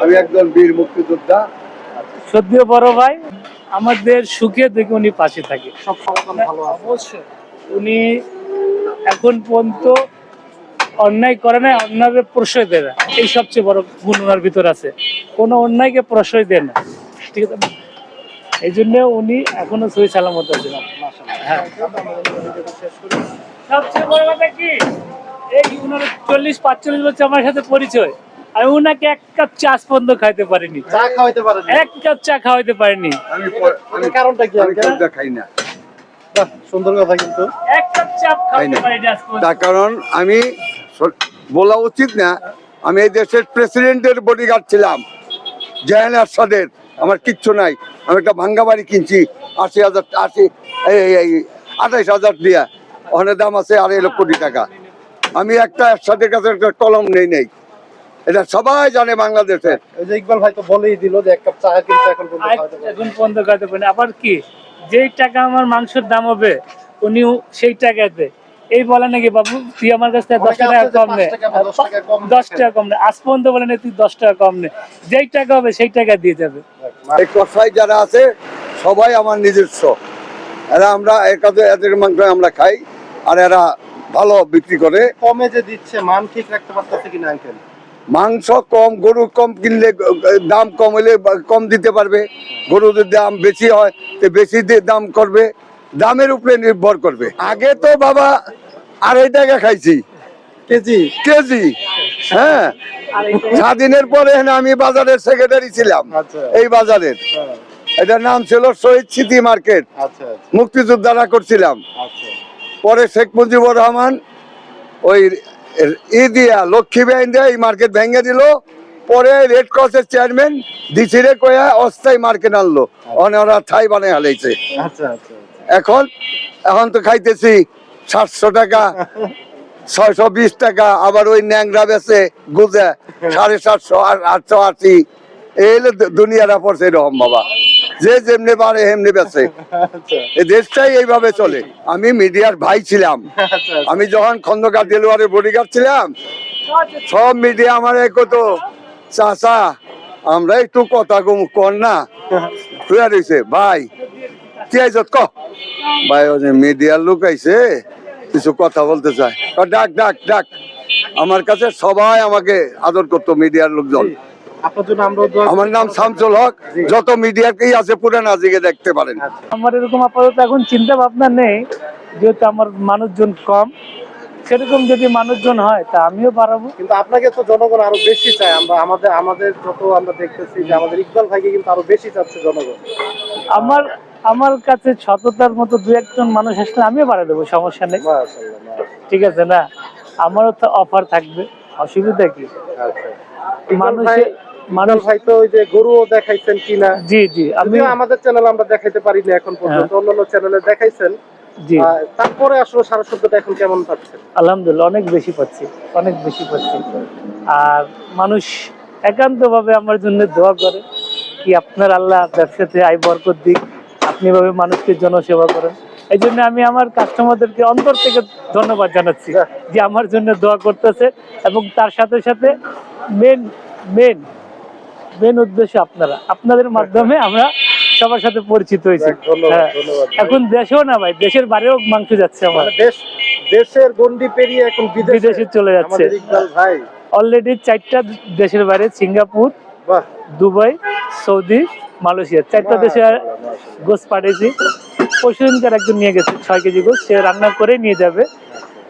আমি একজন বীর মুক্তিযোদ্ধা। সত্যিও বড় ভাই, আমাদের সুখে দেখে উনি পাশে থাকে সব সমাধান ভালো আছে। অবশ্যই। উনি এখন পর্যন্ত অন্যায় করে না, অন্যায়ের প্রশ্রয় দেয় না, এই সবচেয়ে বড় গুণ ওনার ভিতর আছে। কোনো অন্যায়কে প্রশ্রয় দেয় না, ঠিক আছে। এই জন্য উনি এখনো সহি সালামত আছেন। হ্যাঁ, সবচেয়ে বড় কথা কি, এই উনার 40-45 বছর আমার সাথে পরিচয়, আমি উনাকে এক কাপ চা আজ পর্যন্ত খাইতে পারিনি, চা খাওয়াইতে পারেন? এক কাপ চা খাওয়াইতে পারিনি। আমি কারণটা কি? আমি কবজা খাই না। বাহ, সুন্দর কথা। কিন্তু এক কাপ চা খাইতে পারিনি আজ পর্যন্ত। তার কারণ আমি বলা উচিত না, আমি এই দেশের প্রেসিডেন্টের বডিগার্ড ছিলাম, জাহান আরশাদের। আমার কিচ্ছু নাই, আমি একটা ভাঙ্গা বাড়ি কিনছি 28,000 দিয়া, ওখানে দাম আছে 2.5 কোটি টাকা। আমি একটা এরশাদের কাছে একটা কলম নেই, এটা সবাই জানে বাংলাদেশের। ওই যে ইকবাল ভাই তো বলেই দিল যে এক কাপ চা কিন্তু এখন পর্যন্ত খাওয়াতে পারেন। এখন পর্যন্ত খাইতে পারিনি। আবার কি, যেই টাকা আমার মাংসের দাম হবে উনিও সেই টাকাতে এই বলে নাকি, বাবু তুই আমার কাছ থেকে 10 টাকা কম নে, 10 টাকা কম নে, আজ পর্যন্ত বলে না তুই 10 টাকা কম নে, যেই টাকা হবে সেই টাকা দিয়ে যাবে। এই কসাই যারা আছে সবাই আমার নিজস্ব, এরা আমরা এদের মাংস আমরা খাই, আর এরা ভালো বিক্রি করে। কমে যে দিচ্ছে, মান ঠিক রাখতে পারতেছে কিনা আঙ্কেল? মাংস কম, গরু কম কিনলে দাম কম হলে কম দিতে পারবে, গরুর দাম বেশি হয় তো বেশি দিয়ে দাম করবে, দামের উপরে নির্ভর করবে। আগে তো বাবা 2.5 টাকা খাইছি কেজি। হ্যাঁ, স্বাধীনের পরে আমি বাজারের সেক্রেটারি ছিলাম। আচ্ছা। এই বাজারের এটার নাম ছিল শহীদ স্মৃতি মার্কেট, আচ্ছা মুক্তিযোদ্ধারা করছিলাম। আচ্ছা। পরে শেখ মুজিবুর রহমান ওই দিয়া লক্ষ্মী ব্যাংক দিয়ে এই মার্কেট ভেঙে দিল। পরে রেড ক্রসের চেয়ারম্যান ডিসিরে কয়া অস্থায়ী মার্কেট আনলো, ওরা ঠাই বানায় হালাইছে। আচ্ছা আচ্ছা। এখন তো খাইতেছি 700 টাকা, 620 টাকা। আবার ওই ন্যাংরা বেছে গুজে 750, 880। এই দুনিয়াটা পড়ছে এরকম বাবা, যে যেমনি পারে এমনি বেছে। এই দেশটাই এইভাবে চলে। আমি মিডিয়ার ভাই ছিলাম, আমি যখন খন্দকার দেলোয়ারের বডিগার্ড ছিলাম, সব মিডিয়া আমার কত চাচা আমরা একটু কথা কর না, শুয়ে রয়েছে ভাই কি আইছত ক ভাই, ওই মিডিয়ার লোক আইছে কিছু কথা বলতে চায়, ডাক ডাক ডাক। আমার কাছে সবাই আমাকে আদর করতো, মিডিয়ার লোকজন। আমার নাম শামসুল হক, যত মিডিয়াকেই আছে পুরান আজিকে দেখতে পারেন। আমার এরকম আপাতত এখন চিন্তা ভাবনা নেই, যেহেতু আমার মানুষজন কম। সেরকম যদি মানুষজন হয় তা আমিও বাড়াবো। কিন্তু আপনাকে তো জনগণ আরো বেশি চায়। আমাদের যত আমরা দেখতেছি যে আমাদের ইকবাল ভাইকে কিন্তু আরো বেশি চাচ্ছে জনগণ। আমার কাছে সততার মতো 2-1 মানুষ আসলে আমিও বাড়াই দেবো, সমস্যা নেই। ঠিক আছে না, আমারও তো অফার থাকবে, অসুবিধা কি? মানুষ ভাই তো ওই যে গরুও দেখাইছেন কিনা? জি আমি আমাদের চ্যানেল আমরা দেখাইতে পারিনি এখন পর্যন্ত, অন্যান্য চ্যানেলে দেখাইছেন। জি, তারপরে আসলে সারা শব্দটা এখন কেমন পাচ্ছেন? আলহামদুলিল্লাহ অনেক বেশি পাচ্ছি। আর মানুষ একান্তভাবে আমার জন্য দোয়া করে কি আপনার আল্লাহ ব্যবসাতে আয় বরকত দিক, আপনি ভাবে মানুষকে জনসেবা করেন। এই জন্য আমি আমার কাস্টমারদেরকে অন্তর থেকে ধন্যবাদ জানাচ্ছি যে আমার জন্য দোয়া করতেছে। এবং তার সাথে সাথে মেন উদ্দেশ্য আপনাদের মাধ্যমে আমরা সবার সাথে পরিচিত হয়েছি। হ্যাঁ, এখন দেশেও না ভাই, দেশের বাইরেও মাংস যাচ্ছে আমার। দেশের গন্ডি পেরিয়ে এখন বিদেশে চলে যাচ্ছে ভাই। অলরেডি 4টা দেশের বাইরে, সিঙ্গাপুর, দুবাই, সৌদি, মালয়েশিয়া, 4টা দেশে গোস পাঠিয়েছি। পরশুদিনকার একজন নিয়ে গেছে 6 কেজি গোস, সে রান্না করে নিয়ে যাবে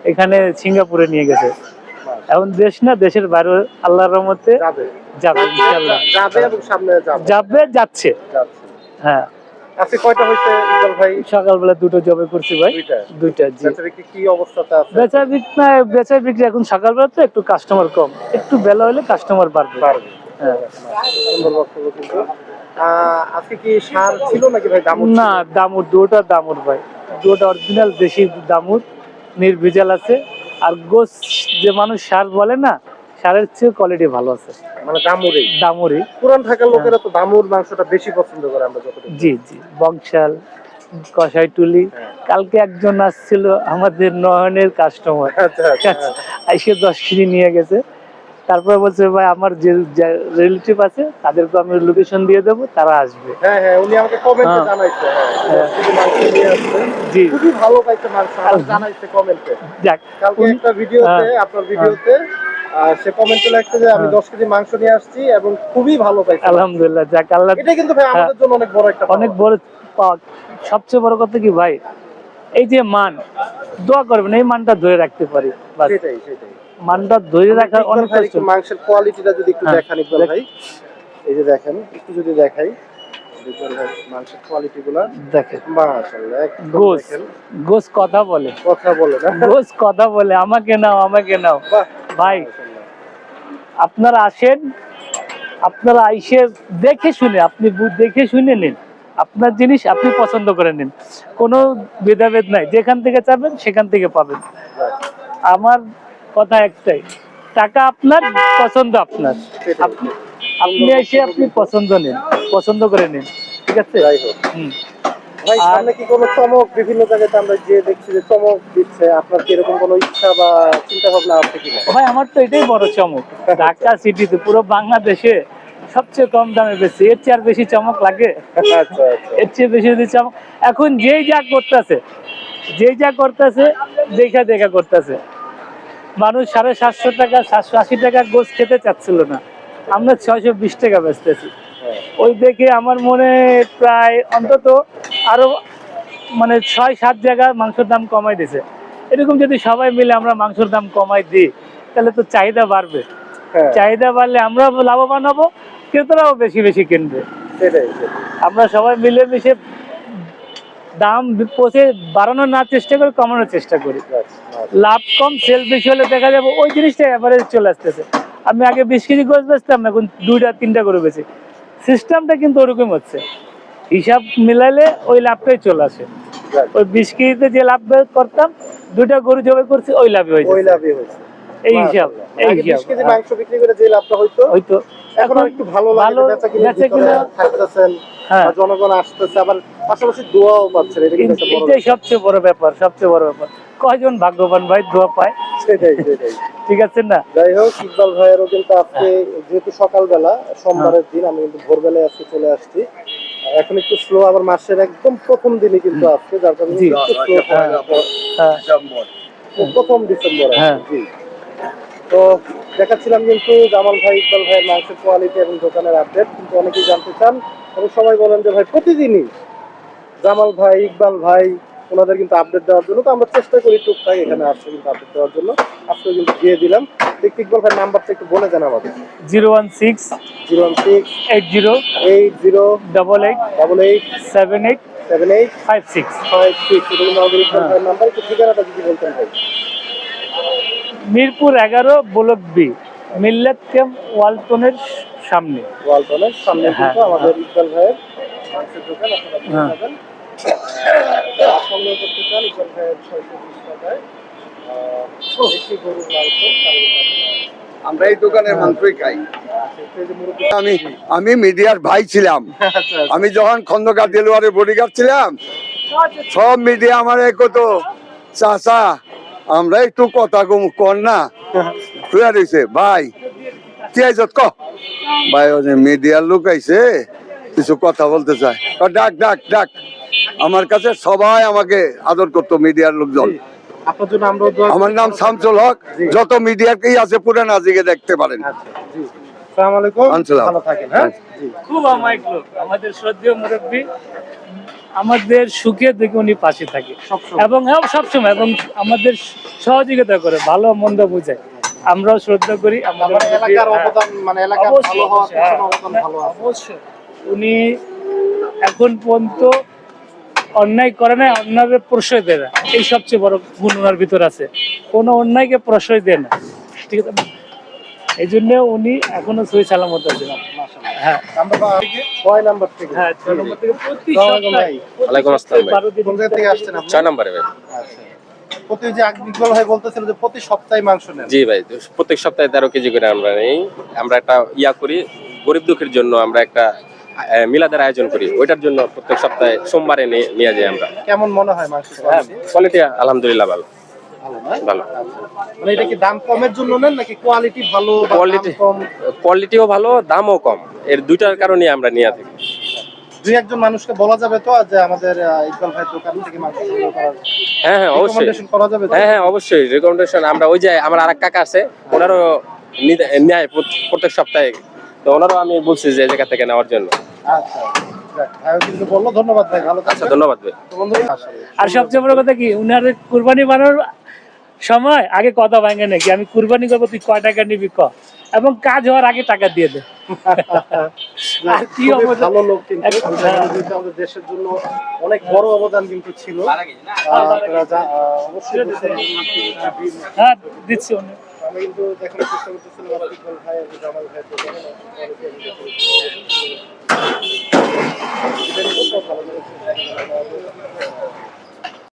এখানে সিঙ্গাপুরে নিয়ে গেছে। এখন দেশ না, দেশের বাইরে আল্লাহর রহমতে যাবে ইনশাআল্লাহ, যাচ্ছে। হ্যাঁ, আজকে কয়টা হইছে ইকবাল ভাই? সকালবেলা 2টো জবে করছি ভাই, 2টা। জি, কি অবস্থাতে আছে? বেচা বিক্রি এখন সকালবেলা তো একটু কাস্টমার কম, একটু বেলা হলে কাস্টমার বাড়বে। হ্যাঁ, সুন্দর বক্তব্য। কিন্তু আজকে কি সার ছিল নাকি ভাই? না, দামুর, 2টা দামুর ভাই, 2টা অরিজিনাল দেশি দামুর, নির্ভেজাল আছে। আর গোস যে মানুষ সার বলে না, সারের চেয়ে কোয়ালিটি ভালো আছে, মানে দামুরি। পুরান ঢাকার লোকেরা তো দামুর মাংসটা বেশি পছন্দ করে আমরা যতটুকু। জি, বংশাল, কষাইটুলি। কালকে একজন আসছিল আমাদের নয়নের কাস্টমার, আইসে 10 কেজি নিয়ে গেছে। তারপরে বলছে ভাই আমার যে রিলেটিভ আছে তাদেরকে আমি লোকেশন দিয়ে দেবো, তারা আসবে। হ্যাঁ হ্যাঁ, উনি আমাকে কমেন্টে হ্যাঁ। জানাইছে, হ্যাঁ। শুধু মাংস নিয়ে আসছে, জি। খুবই ভালো পাইছে মাংস, আমার জানাইছে কমেন্টে। যাক, কালকে উনি- একটা ভিডিওতে, হ্যাঁ, আপনার ভিডিওতে সে কমেন্টে লাগছে যে আমি হ্যাঁ। 10 কেজি মাংস নিয়ে আসছি এবং খুবই ভালো পাইছে। আলহামদুলিল্লাহ, যাক আল্লাহ। এটা কিন্তু ভাই আমাদের জন্য অনেক বড় একটা অনেক পাওয়া। বড় পাওয়া। সবচেয়ে বড় কথা কি ভাই, এই যে মান, দোয়া করবেন এই মানটা ধরে রাখতে পারি, বাস। সেটাই সেটাই। মানটা ধরে রাখা ইকবাল অনেক ভাই কষ্ট। একটু মাংসের কোয়ালিটিটা যদি একটু হ্যাঁ, দেখান ইকবাল ভাই, এই যে দেখেন, একটু যদি দেখাই ইকবাল ভাই মাংসের কোয়ালিটিগুলো, দেখেন মাশাআল্লাহ একদম গোস, দেখেন, গোস কথা বলে, কথা বলে না, গোস কথা বলে, আমাকে নাও আমাকে নাও। বাহ ভাই মাশাআল্লাহ। আপনারা আসেন, আপনারা আইসে দেখে শুনে, আপনি দেখে শুনে নিন, আপনার জিনিস আপনি পছন্দ করে নিন, কোনো ভেদাভেদ নাই, যেখান থেকে চাবেন সেখান থেকে পাবেন। আমার কথা একটাই, টাকা আপনার, পছন্দ আপনার। আপনি আপনি এসে আপনি পছন্দ নিন, পছন্দ করে নিন, ঠিক আছে? যাই হোক হুম। ভাই, আর- সামনে কি কোনো চমক, বিভিন্ন জায়গাতে আমরা যে দেখছি যে চমক দিচ্ছে, আপনার কি এরকম কোনো ইচ্ছা বা চিন্তা ভাবনা আছে কিনা? ভাই আমার তো এটাই বড় চমক, ঢাকা সিটিতে পুরো বাংলাদেশে সবচেয়ে কম দামে বেশি, এর চেয়ে আর বেশি চমক লাগে? আচ্ছা আচ্ছা, এর চেয়ে বেশি যদি চমক, এখন যেই যা করতেছে, যেই যা করতেছে, দেখা দেখা করতেছে। মানুষ 750 টাকা 780 টাকা গোস খেতে চাচ্ছিল না, আমরা 620 টাকা বেচতেছি। হ্যাঁ। ওই দেখে আমার মনে প্রায় অন্তত আরো মানে 6-7 জায়গায় মাংসের দাম কমাই দিছে। এরকম যদি সবাই মিলে আমরা মাংসের দাম কমাই দিই, তাহলে তো চাহিদা বাড়বে। হ্যাঁ, চাহিদা বাড়লে আমরা লাভবান হবো, ক্রেতারাও বেশি বেশি কিনবে। সেটাই সেটাই। আমরা সবাই মিলেমিশে দাম পৌঁছে বাড়ানোর না চেষ্টা করি, কমানোর চেষ্টা করি। লাভ কম, সেল বেশি হলে দেখা যাবে ওই জিনিসটা এভারেজ চলে আসতেছে। আমি আগে 20 কেজি গোছ বেচতাম, এখন 2-3টা করে বেশি। সিস্টেমটা কিন্তু ওরকম হচ্ছে, হিসাব মিলাইলে ওই লাভটাই চলে আসে। ওই 20 কেজিতে যে লাভ করতাম, 2টা গরু জবাই করছি, ওই লাভই হয়েছে। ওই লাভই হয়েছে। এই হিসাব, এই আগে 20 হিসাব কেজি মাংস বিক্রি করে যে লাভটা হইতো, হয়তো এখন আর একটু ভালো লাগে, ভালো বেচা কিনে বেচা কিনা, থাকতেছেন, হ্যাঁ। আর জনগণ আসতেছে, আবার পাশাপাশি দোয়াও পাচ্ছেন, এটা কিন্তু একটা বড় এটাই সবচেয়ে বড় ব্যাপার, সবচেয়ে বড় ব্যাপার। কয়জন ভাগ্যবান ভাই দোয়া পায়, সেটাই সেটাই। ঠিক আছে না? যাই হোক, ইকবাল ভাইয়েরও কিন্তু আজকে যেহেতু সকালবেলা, সোমবারের দিন, আমি কিন্তু ভোরবেলায় আজকে চলে আসছি। এখন একটু স্লো, আবার মাসের একদম প্রথম দিনই কিন্তু আজকে, যার কারণে জি। একটু স্লো, হ্যাঁ, প্রথম ডিসেম্বরে। হ্যাঁ। জি। তো দেখাচ্ছিলাম কিন্তু জামাল ভাই, ইকবাল ভাইয়ের মাংসের কোয়ালিটি এবং দোকানের আপডেট, কিন্তু অনেকেই জানতে চান এবং সবাই বলেন যে ভাই প্রতিদিনই জামাল ভাই, ইকবাল ভাই ওনাদের কিন্তু আপডেট দেওয়ার জন্য, তো আমরা চেষ্টা করি টুকটাক এখানে আসছে কিন্তু আপডেট দেওয়ার জন্য। আজকে কিন্তু দিয়ে দিলাম। তো ইকবাল ভাই নাম্বারটা একটু বলে দেন আমাদের। 016 016 80 80 88 88 78 78 56। 56, এটা কিন্তু আমাদের ইকবাল ভাইয়ের নাম্বার। একটু ঠিকানাটা যদি বলতেন ভাই। মিরপুর 11 ব্লক বি, মিল্লাত ক্যাম্প ওয়ালটনের সামনে। ওয়ালটনের সামনে হ্যাঁ, কিন্তু আমাদের ইকবাল ভাইয়ের মাংসের দোকান, আপনারা পেয়ে হ্যাঁ। যাবেন। সংগ্রহ করতে চান ইকবাল ভাইয়ের 620 টাকায় দেশি গরুর মাংস, আমরা এই দোকানের মাংসই খাই। যে মুরব্বী। আমি মিডিয়ার ভাই ছিলাম, আচ্ছা আমি যখন খন্দকার দেলোয়ারের বডিগার্ড ছিলাম, সব মিডিয়া আমার কত চাচা আমরা একটু কথা কর না, তুই রয়েছে ভাই কি আইছত ক ভাই, ওই যে মিডিয়ার লোক আইছে কিছু কথা বলতে চায়, ডাক ডাক ডাক। আমার কাছে সবাই আমাকে আদর করতো, মিডিয়ার লোকজন। আপনার জন্য আমরাও দোয়া করি। আমার নাম শামসুল হক, যত মিডিয়াকেই আছে পুরান আজিকে দেখতে পারেন। আচ্ছা, জি। আসসালামু আলাইকুম, আসসালাম। ভালো থাকেন। হ্যাঁ, জি। খুব অমায়িক লোক, আমাদের শ্রদ্ধেয় মুরব্বী, আমাদের সুখে দেখে উনি পাশে থাকে সবসময়। এবং সবসময়, এবং আমাদের সহযোগিতা করে, ভালো মন্দ বুঝায়। আমরাও শ্রদ্ধা করি আমাদের আমার এলাকার হ্যাঁ। অবদান, মানে এলাকার অবশ্যই, ভালো হওয়ার অবশ্যই, হ্যাঁ। পিছনে অবদান ভালো আছে। অবশ্যই উনি এখন পর্যন্ত অন্যায় করে না, অন্যায়ের প্রশ্রয় দেয় না, এই সবচেয়ে বড় গুণ ওনার ভিতর আছে। কোনো অন্যায়কে প্রশ্রয় দেয় না, ঠিক আছে? এই জন্য উনি এখনো সহি সালামত আছে। হ্যাঁ, আমরা 6 নাম্বার থেকে। হ্যাঁ, 6 নম্বর থেকে প্রতি আসসালামু আলাইকুম সপ্তাহে, ভাই। ওয়ালাইকুম আসসালাম ভাই। 12 দিন কোন জায়গা থেকে আসছেন আপনি? 6 নম্বরে ভাই। আচ্ছা। প্রতি যে ইকবাল ভাই বলতেছিল যে প্রতি সপ্তাহে মাংস নেন। জি ভাই, প্রত্যেক সপ্তাহে 13 কেজি করে আমরা নেই। আমরা একটা করি, গরিব দুঃখীর জন্য আমরা একটা মিলাদের আয়োজন করি, ওইটার জন্য প্রত্যেক সপ্তাহে সোমবারে নিয়ে যাই আমরা। কেমন মনে হয় মাংস? কোয়ালিটি আলহামদুলিল্লাহ ভালো। ভালো নয় ভালো। মানে এটা কি দাম কমের জন্য নেন নাকি কোয়ালিটি ভালো বা দাম কোয়ালিটি কম? কোয়ালিটিও ভালো, দামও কম, এর দুইটার কারণে আমরা নিয়ে থাকি। দুই একজন মানুষকে বলা যাবে তো যে আমাদের ইকবাল ভাইয়ের দোকান থেকে মাংস সংগ্রহ করার হ্যাঁ হ্যাঁ অবশ্যই, রিকমেন্ডেশন করা যাবে তো? হ্যাঁ হ্যাঁ অবশ্যই রেকমেন্ডেশন। আমরা ওই যে আমার আরেক কাকা আছে, ওনারও নেয় প্রত্যেক সপ্তাহে, তো ওনারও আমি বলছি যে এই জায়গা থেকে নেওয়ার জন্য। আচ্ছা যাক, ভাইও কিন্তু বললো। ধন্যবাদ ভাই, ভালো আচ্ছা থাকবেন। ধন্যবাদ ভাই। তো বন্ধুরা আসলে আর সবচেয়ে বড় কথা কি, উনার কুরবানি বানানোর সময় আগে কথা ভাঙে নাকি আমি কুরবানি করবো, তুই কয় টাকা নিবি ক, এবং কাজ হওয়ার আগে টাকা দিয়ে দে। আর কি খুবই অবদান- ভালো লোক কিন্তু কিন্তু আমাদের দেশের জন্য অনেক বড় অবদান কিন্তু ছিল। আপনারা অবশ্যই বুঝতে হ্যাঁ দিচ্ছি অনেক। আমি কিন্তু দেখানোর চেষ্টা করতেছিলাম আমার ইকবাল ভাই এবং জামাল ভাই তো জানেন এটা নিয়ে খুব ভালো লেগেছে।